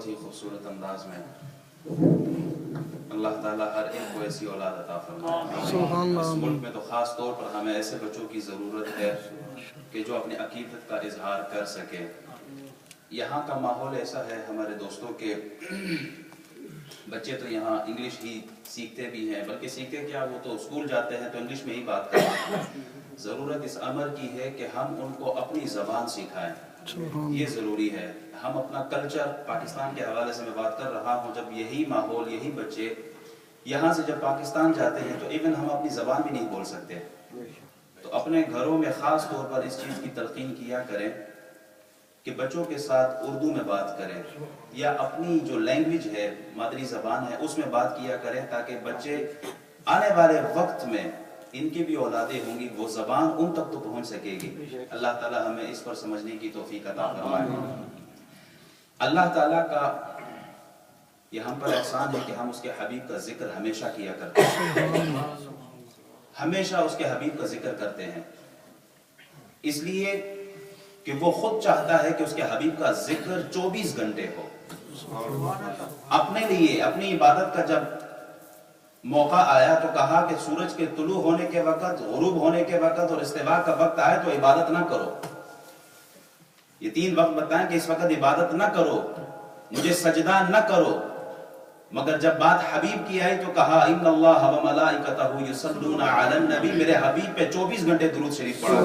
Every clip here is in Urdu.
ہی خوبصورت انداز میں اللہ تعالیٰ ہر ایک کو ایسی اولاد عطا فرمائے۔ اس ملک میں تو خاص طور پر ہمیں ایسے بچوں کی ضرورت ہے کہ جو اپنے عقیدت کا اظہار کر سکے۔ یہاں کا ماحول ایسا ہے ہمارے دوستوں کے بچے تو یہاں انگلش ہی سیکھتے بھی ہیں، بلکہ سیکھتے کیا، وہ تو اسکول جاتے ہیں تو انگلش میں ہی بات کرتے ہیں۔ ضرورت اس امر کی ہے کہ ہم ان کو اپنی زبان سکھائیں، یہ ضروری ہے۔ ہم اپنا کلچر، پاکستان کے حوالے سے میں بات کر رہا ہوں، جب یہی ماحول، یہی بچے یہاں سے جب پاکستان جاتے ہیں تو ایون ہم اپنی زبان بھی نہیں بول سکتے، تو اپنے گھروں میں خاص طور پر اس چیز کی تلقین کیا کریں کہ بچوں کے ساتھ اردو میں بات کریں یا اپنی جو لینگویج ہے، مادری زبان ہے، اس میں بات کیا کریں، تاکہ بچے آنے والے وقت میں ان کی بھی اولادیں ہوں گی، وہ زبان ان تک تو پہنچ سکے گی۔ اللہ تعالی ہمیں اس پر سمجھنے کی توفیق عطا فرمائے۔ اللہ تعالیٰ کا یہ ہم پر احسان ہے کہ ہم اس کے حبیب کا ذکر ہمیشہ کیا کرتے ہیں، ہمیشہ اس کے حبیب کا ذکر کرتے ہیں، اس لیے کہ وہ خود چاہتا ہے کہ اس کے حبیب کا ذکر 24 گھنٹے ہو۔ اپنے لیے اپنی عبادت کا جب موقع آیا تو کہا کہ سورج کے طلوع ہونے کے وقت، غروب ہونے کے وقت اور استوا کا وقت آئے تو عبادت نہ کرو۔ یہ 3 وقت بتائیں کہ اس وقت عبادت نہ کرو، مجھے سجدہ نہ کرو، مگر جب بات حبیب کی آئی تو کہا ان اللہ و ملائکتہ یصلون علی النبی، میرے حبیب پہ 24 گھنٹے درود شریف پڑھو۔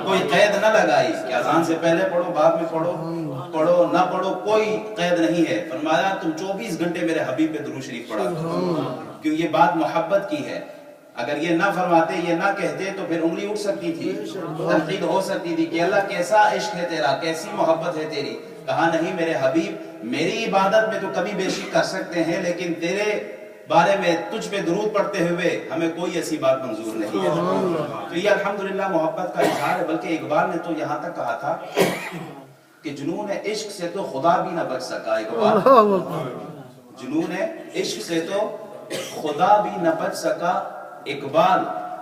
کوئی قید نہ لگائی کہ اذان سے پہلے پڑھو، بعد میں پڑھو، پڑھو نہ پڑھو، کوئی قید نہیں ہے۔ فرمایا تم 24 گھنٹے میرے حبیب پہ درود شریف پڑھا کرو، کیوں یہ بات محبت کی ہے۔ اگر یہ نہ فرماتے، یہ نہ کہتے تو پھر انگلی اٹھ سکتی تھی، تنقید ہو سکتی تھی کہ اللہ کیسا عشق ہے تیرا، کیسی محبت ہے تیری۔ کہا نہیں میرے حبیب، میری عبادت میں تو کمی بیشی کر سکتے ہیں، لیکن تیرے بارے میں تجھ پہ درود پڑھتے ہوئے ہمیں کوئی ایسی بات منظور نہیں ہے۔ تو یہ الحمدللہ محبت کا اظہار ہے۔ بلکہ اقبال نے تو یہاں تک کہا تھا کہ جنون عشق سے تو خدا بھی نہ بچ سکا۔ اقبال جنون عشق سے تو خدا بھی نہ بچ سکا، اقبال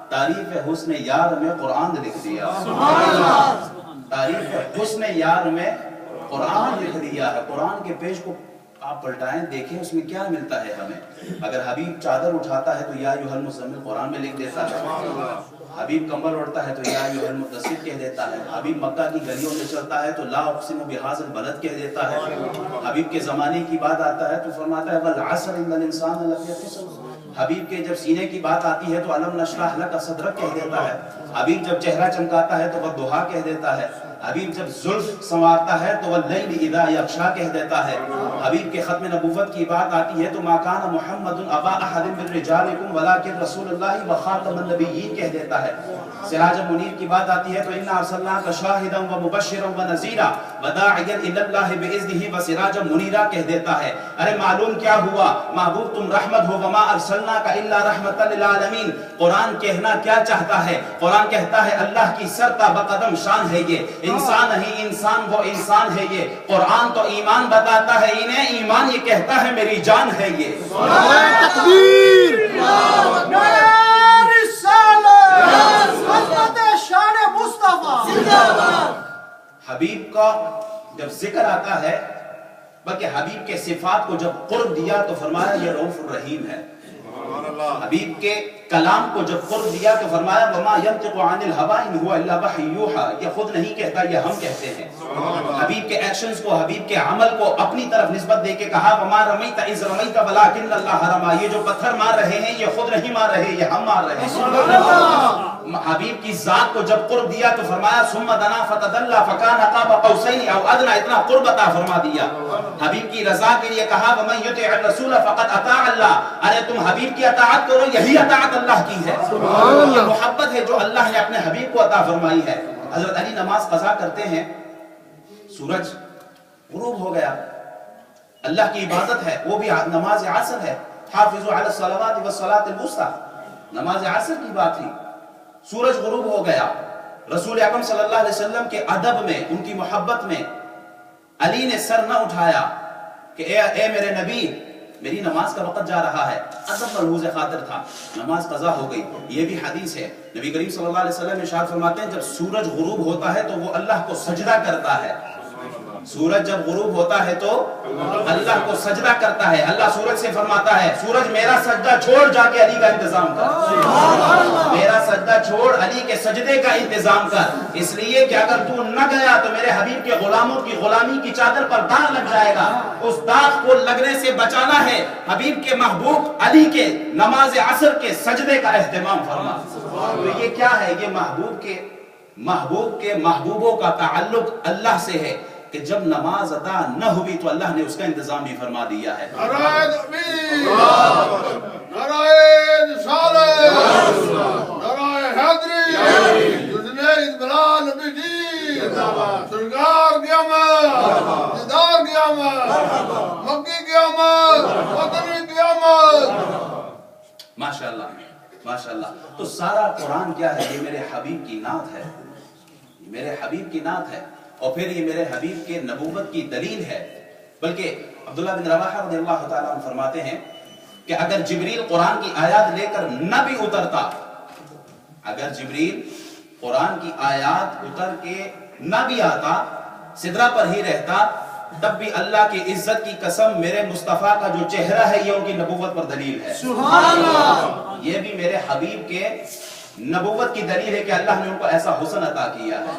تعریف حسن یار میں قرآن لکھ دیا۔ تعریف حسن یار میں قرآن لکھ دیا ہے۔ قرآن کے پیج کو آپ پلٹائیں، دیکھیں اس میں کیا ملتا ہے ہمیں۔ اگر حبیب چادر اٹھاتا ہے تو یا ایھا المزمل قرآن میں لکھ دیتا ہے، حبیب کمبل اڑتا ہے تو یا ایھا المدثر کہہ دیتا ہے، حبیب مکہ کی گلیوں میں چلتا ہے تو لا اقسم بہذا البلد کہہ دیتا ہے، حبیب کے زمانے کی بات آتا ہے تو فرماتا ہے والعصر ان الانسان لفی خسر، حبیب کے جب سینے کی بات آتی ہے تو علم نشرح لک صدرک کہہ دیتا ہے، حبیب جب چہرہ چمکاتا ہے تو والضحیٰ کہہ دیتا ہے، حبیب جب زلف سنوارتا ہے تو واللیل اذا یغشیٰ کہہ دیتا ہے، حبیب کے ختم نبوت کی بات آتی ہے تو ما کان محمد ابا احد من رجالکم ولکن رسول اللہ وخاتم النبیین کہہ دیتا ہے، سراج منیر کی بات آتی ہے تو انا ارسلناک شاہدا ومبشرا ونذیرا وداعیا الی اللہ باذنہ وسراجا منیرا کہہ دیتا ہے۔ ارے معلوم کیا ہوا، محبوب تم رحمت ہو، وما ارسلناک الا رحمتا للعالمین۔ قرآن کہنا کیا چاہتا ہے؟ قرآن کہتا ہے اللہ کی سرتا بقدم شان ہے یہ، انسان نہیں انسان وہ انسان ہے یہ، قرآن تو ایمان بتاتا ہے انہیں، ایمان یہ کہتا ہے میری جان ہے یہ۔ تکبیر، حضرت شان مصطفیٰ۔ حبیب کا جب ذکر آتا ہے، بلکہ حبیب کے صفات کو جب قرب دیا تو فرمایا یہ رؤوف الرحیم ہے۔ حبیب کے کلام کو جب قرب دیا تو فرمایا وما ينطق عن الهوى ان هو الا وحی یوحى، یہ خود نہیں کہتا، یہ ہم کہتے ہیں۔ حبیب کے ایکشنز کو، حبیب کے عمل کو اپنی طرف نسبت دے کے کہا وما رمیت اذ رمیت ولکن اللہ رمی، یہ جو پتھر مار رہے ہیں یہ خود نہیں مار رہے، یہ ہم مار رہے ہیں۔ حبیب کی ذات کو جب قرب دیا تو فرمایا ثم دنا فتدلى فكان قاب قوسين او ادنى، اتنا قرب عطا فرما دیا۔ حبیب کی رضا کے لیے کہا ومن يطع الرسول فقد اطاع اللہ، ارے تم حبیب کی اطاعت کرو، یہی اطاعت اللہ کی ہے۔ یہ محبت ہے جو اللہ نے اپنے حبیب کو عطا فرمائی ہے۔ حضرت علی نماز قضا کرتے ہیں، سورج غروب ہو گیا، اللہ کی عبادت ہے، وہ بھی نماز عصر ہے، حافظوا علی الصلوات والصلاة الوسطى، نماز عصر کی بات تھی، سورج غروب ہو گیا۔ رسول اکرم صلی اللہ علیہ وسلم کے ادب میں، ان کی محبت میں علی نے سر نہ اٹھایا کہ اے میرے نبی میری نماز کا وقت جا رہا ہے، ادب ملحوظ خاطر تھا، نماز قضا ہو گئی۔ یہ بھی حدیث ہے، نبی کریم صلی اللہ علیہ وسلم ارشاد فرماتے ہیں جب سورج غروب ہوتا ہے تو وہ اللہ کو سجدہ کرتا ہے، سورج جب غروب ہوتا ہے تو اللہ کو سجدہ کرتا ہے. اللہ سورج سے فرماتا ہے سورج میرا سجدہ چھوڑ جا کے علی کا انتظام کر, میرا سجدہ چھوڑ علی کے سجدے کا انتظام کر, اس لیے کہ اگر تو نہ گیا تو میرے حبیب کے غلاموں کی غلامی کی چادر پر داغ لگ جائے گا. اس داغ کو لگنے سے بچانا ہے, حبیب کے محبوب علی کے نماز عصر کے سجدے کا اہتمام فرما. تو یہ کیا ہے؟ یہ محبوب کے محبوبوں کا تعلق اللہ سے ہے کہ جب نماز عطا نہ ہوئی تو اللہ نے اس کا انتظام بھی فرما دیا ہے. نعرہ تکبیر, نعرہ رسالت, نعرہ حیدری, جزنید بلال نبی جی, سرکار قیامت, دیدار قیامت, مکی قیامت, مدنی قیامت. ماشاءاللہ ماشاءاللہ. تو سارا قرآن کیا ہے؟ یہ میرے حبیب کی نعت ہے, یہ میرے حبیب کی نعت ہے, اور پھر یہ میرے حبیب کے نبوت کی دلیل ہے. بلکہ عبداللہ بن رواحہ رضی اللہ تعالیٰ عنہ فرماتے ہیں کہ اگر جبریل قرآن کی آیات لے کر نہ بھی اترتا, اگر جبریل قرآن کی آیات اتر کے نہ بھی آتا, سدرہ پر ہی رہتا, تب بھی اللہ کی عزت کی قسم میرے مصطفیٰ کا جو چہرہ ہے یہ ان کی نبوت پر دلیل ہے. سبحان اللہ. یہ بھی میرے حبیب کے نبوت کی دلیل ہے کہ اللہ نے ان کو ایسا حسن عطا کیا ہے.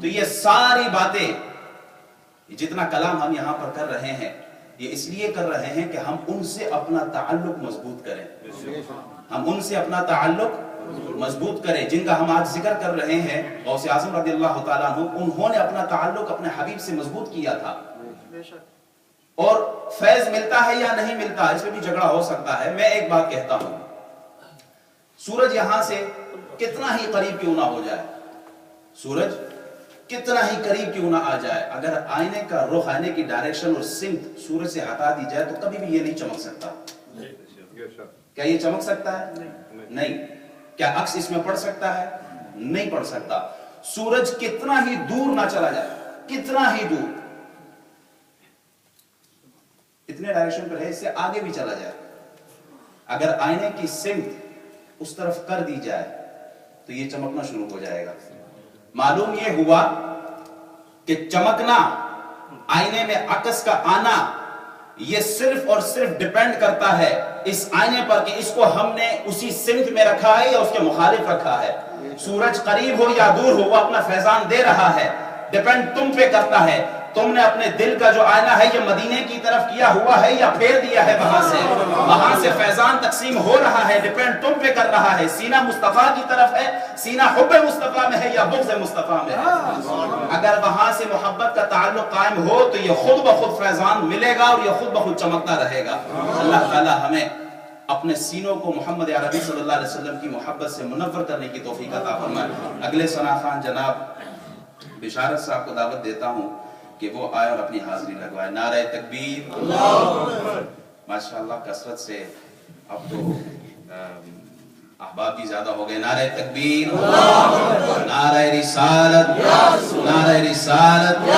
تو یہ ساری باتیں, جتنا کلام ہم یہاں پر کر رہے ہیں, یہ اس لیے کر رہے ہیں کہ ہم ان سے اپنا تعلق مضبوط کریں, ہم ان سے اپنا تعلق مضبوط کریں. جن کا ہم آج ذکر کر رہے ہیں غوث اعظم رضی اللہ تعالیٰ عنہ, انہوں نے اپنا تعلق اپنے حبیب سے مضبوط کیا تھا. اور فیض ملتا ہے یا نہیں ملتا اس پہ بھی جھگڑا ہو سکتا ہے. میں ایک بات کہتا ہوں, سورج یہاں سے کتنا ہی قریب کیوں نہ ہو جائے, سورج کتنا ہی قریب کیوں نہ آ جائے, اگر آئینے کا رخ, آئینے کی ڈائریکشن اور سمت سورج سے ہٹا دی جائے تو کبھی بھی یہ نہیں چمک سکتا. کیا یہ چمک سکتا ہے؟ نہیں. کیا عکس اس میں پڑ سکتا ہے؟ نہیں پڑ سکتا. سورج کتنا ہی دور نہ چلا جائے, کتنا ہی دور, اتنے ڈائریکشن پر ہے, اس سے آگے بھی چلا جائے, اگر آئینے کی سمت اس طرف کر دی جائے تو یہ چمکنا شروع ہو جائے گا. معلوم یہ ہوا کہ چمکنا, آئینے میں عکس کا آنا, یہ صرف اور صرف ڈیپینڈ کرتا ہے اس آئینے پر کہ اس کو ہم نے اسی سمت میں رکھا ہے یا اس کے مخالف رکھا ہے. سورج قریب ہو یا دور ہو وہ اپنا فیضان دے رہا ہے, ڈیپینڈ تم پہ کرتا ہے. تم نے اپنے دل کا جو آئینہ ہے یہ مدینے کی طرف کیا ہوا ہے یا پھیر دیا ہے وہاں سے فیضان تقسیم ہو رہا ہے, ڈیپینڈ تم پہ کر رہا ہے. سینہ مصطفیٰ کی طرف ہے, سینہ حب مصطفیٰ میں ہے یا بغض مصطفیٰ میں ہے. اگر وہاں سے محبت کا تعلق قائم ہو تو یہ خود بخود فیضان ملے گا اور یہ خود بخود چمکتا رہے گا. اللہ تعالی ہمیں اپنے سینوں کو محمد عربی صلی اللہ علیہ وسلم کی محبت سے منور کرنے کی توفیق عطا فرمائے. اگلے ثنا خان جناب بشارت صاحب کو دعوت دیتا ہوں کہ وہ آئے اور اپنی حاضری لگوائے. نعرہ تکبیر, ماشاءاللہ کثرت سے اب تو احباب بھی زیادہ ہو گئے. نعرہ تکبیر, نعرہ رسالت, نعرہ رسالت,